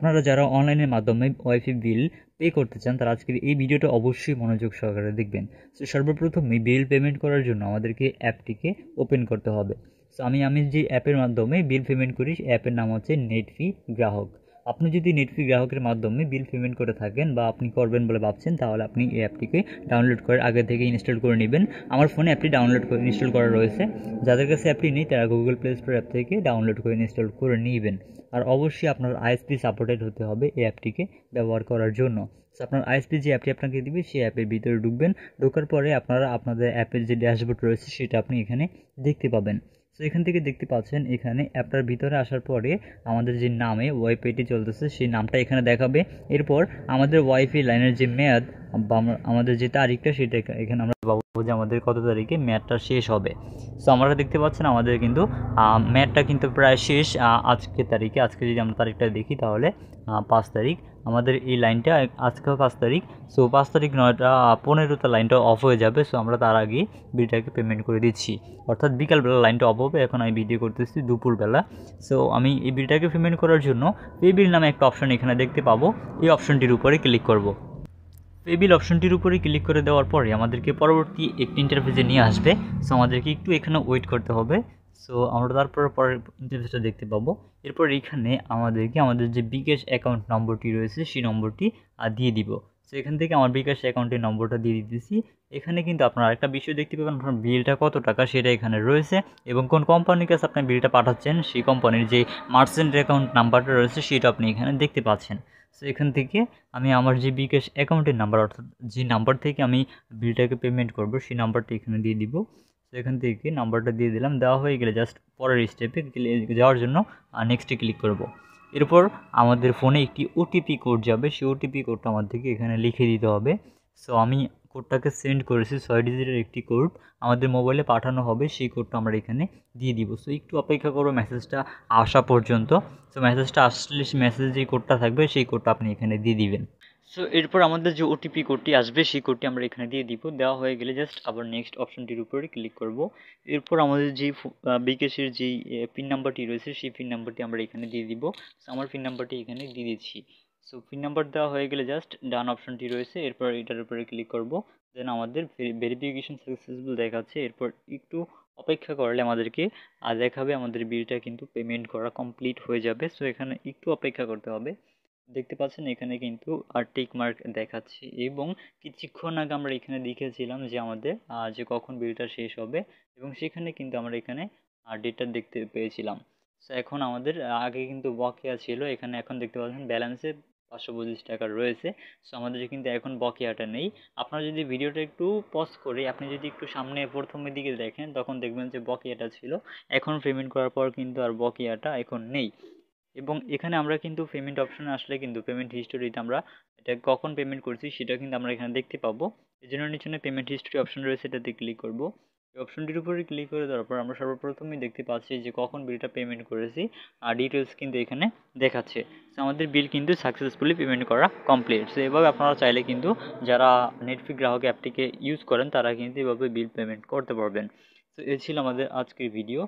আপনারা যারা অনলাইনের মাধ্যমে ওয়াইফাই বিল পে করতে চান তারা আজকের এই ভিডিওটা অবশ্যই মনোযোগ সহকারে দেখবেন। সো সর্বপ্রথমে বিল পেমেন্ট করার জন্য আমাদেরকে অ্যাপটিকে ওপেন করতে হবে। সো আমি যে অ্যাপের মাধ্যমে বিল পেমেন্ট করি অ্যাপের নাম হচ্ছে নেটফি গ্রাহক। আপনি যদি নেটফি গ্রাহকের মাধ্যমে বিল পেমেন্ট করে থাকেন বা আপনি করবেন বলে ভাবছেন তাহলে আপনি এই অ্যাপটিকে ডাউনলোড করে আগে থেকে ইনস্টল করে নেবেন। আমার ফোনে অ্যাপটি ডাউনলোড করে ইনস্টল করা রয়েছে। যাদের কাছে অ্যাপটি নেই তারা গুগল প্লে স্টোর অ্যাপ থেকে ডাউনলোড করে ইনস্টল করে নেবেন। আর অবশ্যই আপনার আইএসপি সাপোর্টেড হতে হবে এই অ্যাপটিকে ব্যবহার করার জন্য। আপনার আইএসপি যে অ্যাপটি আপনাকে দিবে সেই অ্যাপের ভিতরে ঢুকবেন। ঢোকার পরে আপনারা আপনাদের অ্যাপের যে ড্যাশবোর্ড রয়েছে সেটা আপনি এখানে দেখতে পাবেন। সো এখান থেকে দেখতে পাচ্ছেন এখানে অ্যাপটার ভিতরে আসার পরে আমাদের যে নামে ওয়াইফাইটি চলতেছে সেই নামটা এখানে দেখাবে। এরপর আমাদের ওয়াইফাই লাইনের যে মেয়াদ বা আমাদের যে তারিখটা সেটা এখানে আমরা পাবো যে আমাদের কত তারিখে মেয়াদটা শেষ হবে। সো আমরা দেখতে পাচ্ছেন আমাদের কিন্তু মেয়াদটা কিন্তু প্রায় শেষ আজকের তারিখে। আজকে যদি আমরা তারিখটা দেখি তাহলে 5 তারিখ আমাদের এই লাইনটা আজকেও 5 তারিখ। সো 5 তারিখ 9:15 লাইনটা অফ হয়ে যাবে। সো আমরা তার আগে বিলটাকে পেমেন্ট করে দিচ্ছি, অর্থাৎ বিকালবেলা লাইনটা অফ হবে। এখন আমি ভিডিও করতেছি দুপুরবেলা। সো আমি এই বিলটাকে পেমেন্ট করার জন্য পে বিল নামে একটা অপশন এখানে দেখতে পাবো। এই অপশনটির উপরে ক্লিক করব। পে বিল অপশনটির উপরে ক্লিক করে দেওয়ার পরে আমাদেরকে পরবর্তী একটি ইন্টারফেসে নিয়ে আসবে। সো আমাদেরকে একটু এখানে ওয়েট করতে হবে। সো আমরা তারপর পরের ইন্টারফেসটা দেখতে পাবো। এরপর এখানে আমাদেরকে আমাদের যে বিকাশ অ্যাকাউন্ট নম্বরটি রয়েছে সেই নম্বরটি দিয়ে দিব। সো এখান থেকে আমার বিকাশ অ্যাকাউন্টের নম্বরটা দিয়ে দিতেছি। এখানে কিন্তু আপনারা একটা বিষয় দেখতে পাবেন, আপনার বিলটা কত টাকা সেটা এখানে রয়েছে এবং কোন কোম্পানির কাছে আপনি বিলটা পাঠাচ্ছেন সেই কোম্পানির যে মার্চেন্ট অ্যাকাউন্ট নাম্বারটা রয়েছে সেটা আপনি এখানে দেখতে পাচ্ছেন। সো এখান থেকে আমি আমার যে বিকাশ অ্যাকাউন্টের নাম্বার, অর্থাৎ যে নাম্বার থেকে আমি বিলটাকে পেমেন্ট করব সেই নাম্বারটা এখানে দিয়ে দিব। তো এখান থেকে নাম্বারটা দিয়ে দিলাম। দেওয়া হয়ে গেলে জাস্ট পরের স্টেপে যাওয়ার জন্য নেক্সটে ক্লিক করব। এরপর আমাদের ফোনে একটি ওটিপি কোড যাবে, সেই ওটিপি কোডটা আমাদেরকে এখানে লিখে দিতে হবে। সো আমি কোডটাকে সেন্ড করেছি, 6 ডিজিটের একটি কোড আমাদের মোবাইলে পাঠানো হবে, সেই কোডটা আমরা এখানে দিয়ে দিব। সো একটু অপেক্ষা করবো মেসেজটা আসা পর্যন্ত। সো মেসেজটা আসলে মেসেজ যে কোডটা থাকবে সেই কোডটা আপনি এখানে দিয়ে দিবেন। সো এরপর আমাদের যে ওটিপি কোডটি আসবে সেই কোডটি আমরা এখানে দিয়ে দিব। দেওয়া হয়ে গেলে জাস্ট আবার নেক্সট অপশনটির উপরে ক্লিক করব। এরপর আমাদের যে বিকাশের যেই পিন নাম্বারটি রয়েছে সেই পিন নাম্বারটি আমরা এখানে দিয়ে দিব। সো আমার পিন নাম্বারটি এখানে দিয়ে দিচ্ছি। সো পিন নাম্বার দেওয়া হয়ে গেলে জাস্ট ডান অপশনটি রয়েছে, এরপর এটার উপরে ক্লিক করব। দেন আমাদের ভেরিফিকেশন সাকসেসফুল দেখাচ্ছে। এরপর একটু অপেক্ষা করলে আমাদেরকে দেখাবে আমাদের বিলটা কিন্তু পেমেন্ট করা কমপ্লিট হয়ে যাবে। সো এখানে একটু অপেক্ষা করতে হবে। দেখতে পাচ্ছেন এখানে কিন্তু টিক মার্ক দেখাচ্ছে এবং কিছুক্ষণ আগে আমরা এখানে দেখেছিলাম যে আমাদের যে কখন বিলটা শেষ হবে এবং সেখানে কিন্তু আমরা এখানে ডেটটা দেখতে পেয়েছিলাম। সো এখন আমাদের আগে কিন্তু বকেয়া ছিল, এখানে এখন দেখতে পাচ্ছেন ব্যালেন্সে 525 টাকা রয়েছে। সো আমাদের কিন্তু এখন বকেয়াটা নেই। আপনারা যদি ভিডিওটা একটু পজ করে আপনি যদি একটু সামনে প্রথমের দিকে দেখেন তখন দেখবেন যে বকেয়াটা ছিল, এখন পেমেন্ট করার পর কিন্তু আর বকেয়াটা এখন নেই। এবং এখানে আমরা কিন্তু পেমেন্ট অপশনে আসলে কিন্তু পেমেন্ট হিস্টোরিতে আমরা এটা কখন পেমেন্ট করছি সেটা কিন্তু আমরা এখানে দেখতে পাবো। এই জন্য নিচে পেমেন্ট হিস্টোরি অপশন রয়েছে, এটাতে ক্লিক করব। এই অপশনটির উপরে ক্লিক করে দেওয়ার পর আমরা সর্বপ্রথমেই দেখতে পাচ্ছি যে কখন বিলটা পেমেন্ট করেছি আর ডিটেলস কিন্তু এখানে দেখাচ্ছে। সো আমাদের বিল কিন্তু সাকসেসফুলি পেমেন্ট করা কমপ্লিট। সো এভাবে আপনারা চাইলে কিন্তু যারা নেটফ্লিক্স গ্রাহক অ্যাপটিকে ইউজ করেন তারা কিন্তু এভাবে বিল পেমেন্ট করতে পারবেন। সো এই ছিল আমাদের আজকের ভিডিও।